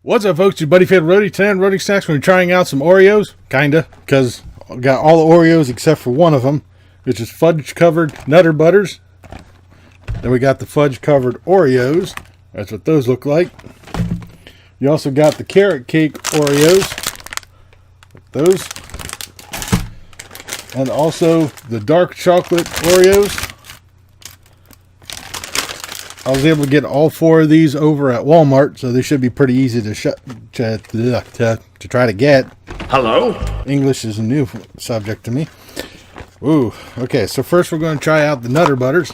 What's up, folks? Your buddy Fatalroadie. Today on Roadie Snacks, we're trying out some Oreos. Kinda, because I got all the Oreos except for one of them, which is fudge-covered Nutter Butters. Then we got the fudge-covered Oreos. That's what those look like. You also got the carrot cake Oreos. Those. And also the dark chocolate Oreos. I was able to get all four of these over at Walmart, so they should be pretty easy to try to get. Hello? English is a new subject to me. Ooh, okay, so first we're going to try out the Nutter Butters.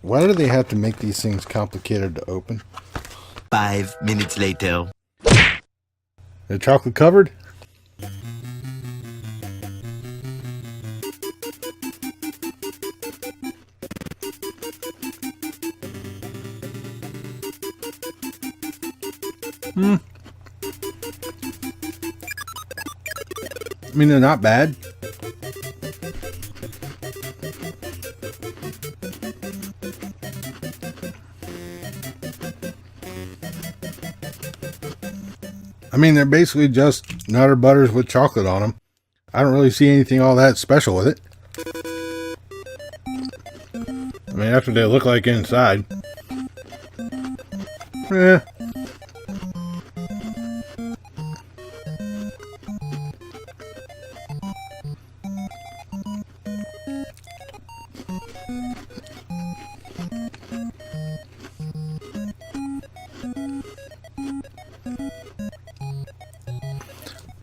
Why do they have to make these things complicated to open? 5 minutes later. They're chocolate covered? I mean, they're not bad. I mean, they're basically just Nutter Butters with chocolate on them. I don't really see anything all that special with it. I mean, that's what they look like inside. Yeah.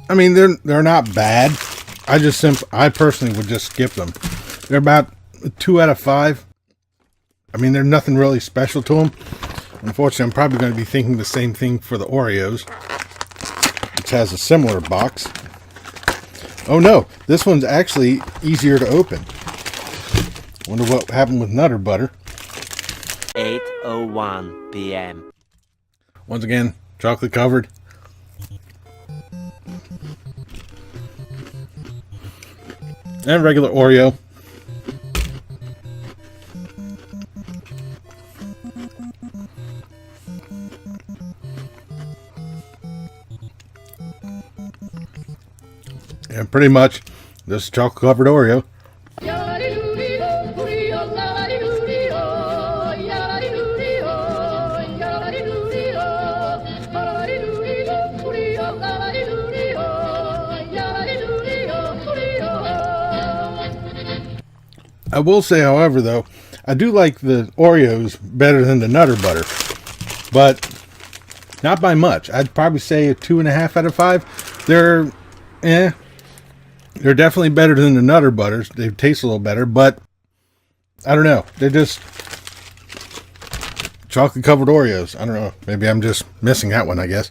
I mean, they're not bad. I personally would just skip them. They're about 2 out of 5. I mean, there's nothing really special to them. Unfortunately, I'm probably going to be thinking the same thing for the Oreos, which has a similar box. Oh no, this one's actually easier to open. Wonder what happened with Nutter Butter. 8:01 p.m. Once again, chocolate covered. And regular Oreo. And pretty much this chocolate covered Oreo. I will say, however, though, I do like the Oreos better than the Nutter Butter, but not by much. I'd probably say a 2.5 out of 5. They're definitely better than the Nutter Butters. They taste a little better, but I don't know. They're just chocolate covered Oreos. I don't know. Maybe I'm just missing that one, I guess.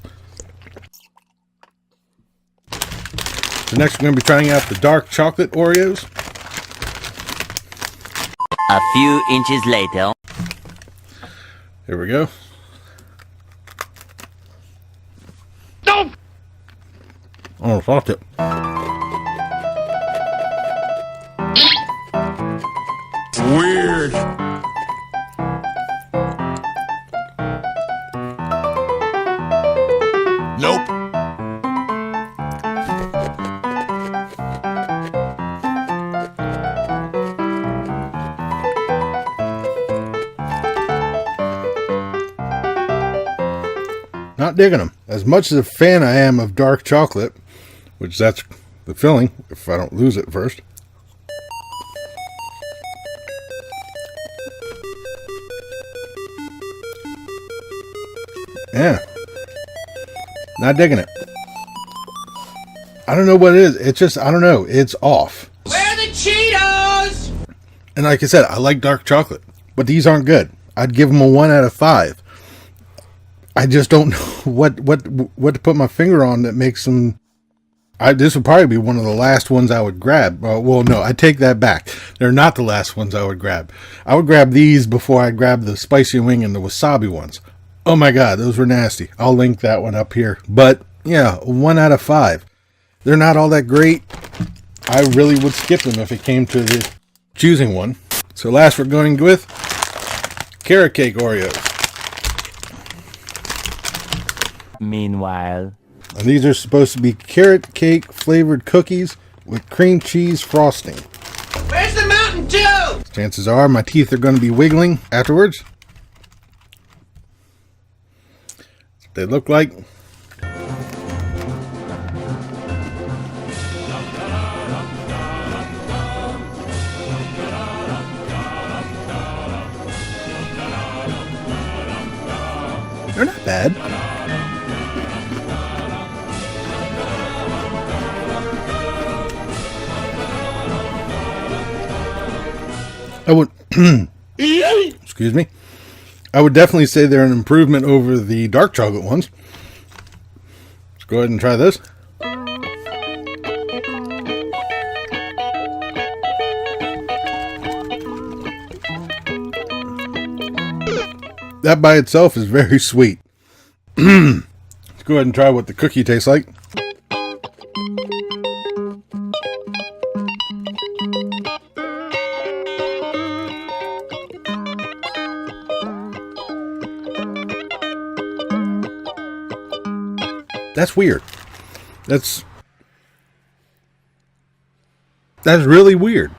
So next we're going to be trying out the dark chocolate Oreos. A few inches later. Here we go. No! Oh, fuck it. Weird. Nope. Not digging them. As much as a fan I am of dark chocolate, which that's the filling, if I don't lose it first. Yeah. Not digging it. I don't know what it is. It's just, I don't know. It's off. Where are the Cheetos? And like I said, I like dark chocolate, but these aren't good. I'd give them a 1 out of 5. I just don't know what to put my finger on that makes them. This would probably be one of the last ones I would grab. Well, no, I take that back. They're not the last ones I would grab. I would grab these before I grab the spicy wing and the wasabi ones. Oh my God, those were nasty. I'll link that one up here. But yeah, 1 out of 5. They're not all that great. I really would skip them if it came to the choosing one. So last we're going with carrot cake Oreos. Meanwhile. And these are supposed to be carrot cake flavored cookies with cream cheese frosting. Where's the Mountain Dew? Chances are my teeth are going to be wiggling afterwards. They look like. They're not bad. I would, excuse me, I would definitely say they're an improvement over the dark chocolate ones. Let's go ahead and try this. That by itself is very sweet. Let's go ahead and try what the cookie tastes like. That's weird. That's really weird.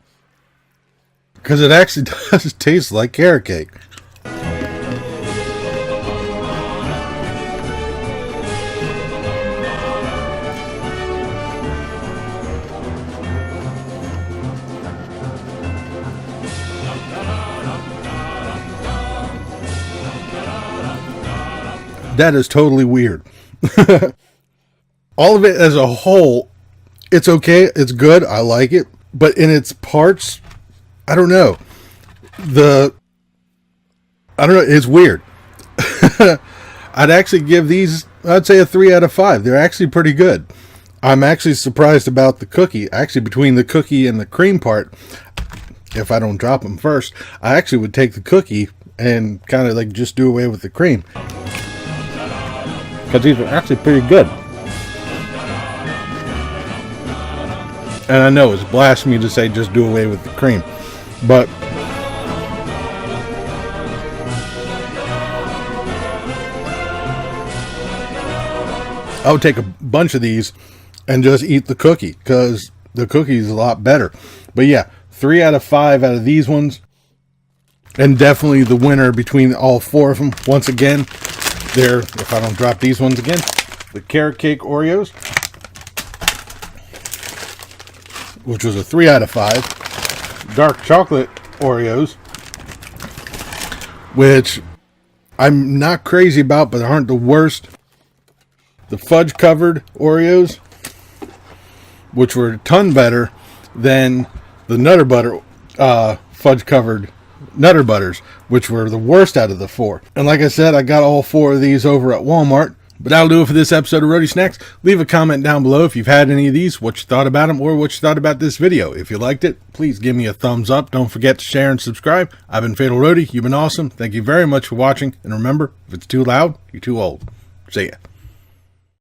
Because it actually does taste like carrot cake. That is totally weird. All of it as a whole, it's okay. It's good. I like it. But in its parts, I don't know. It's weird. I'd actually give these, I'd say a 3 out of 5. They're actually pretty good. I'm actually surprised about the cookie. Actually, between the cookie and the cream part, if I don't drop them first, I actually would take the cookie and kind of like just do away with the cream. Because these are actually pretty good. And I know it's blasphemy to say just do away with the cream. But I would take a bunch of these and just eat the cookie. Because the cookie is a lot better. But yeah, 3 out of 5 out of these ones. And definitely the winner between all 4 of them. Once again, they're, if I don't drop these ones again, the carrot cake Oreos, which was a 3 out of 5. Dark chocolate Oreos, which I'm not crazy about, but aren't the worst. The fudge covered Oreos, which were a ton better than the Nutter Butter fudge covered Nutter Butters, which were the worst out of the 4. And like I said, I got all 4 of these over at Walmart. But that'll do it for this episode of Roadie Snacks. Leave a comment down below if you've had any of these, what you thought about them, or what you thought about this video. If you liked it, please give me a thumbs up. Don't forget to share and subscribe. I've been Fatalroadie. You've been awesome. Thank you very much for watching. And remember, if it's too loud, you're too old. See ya.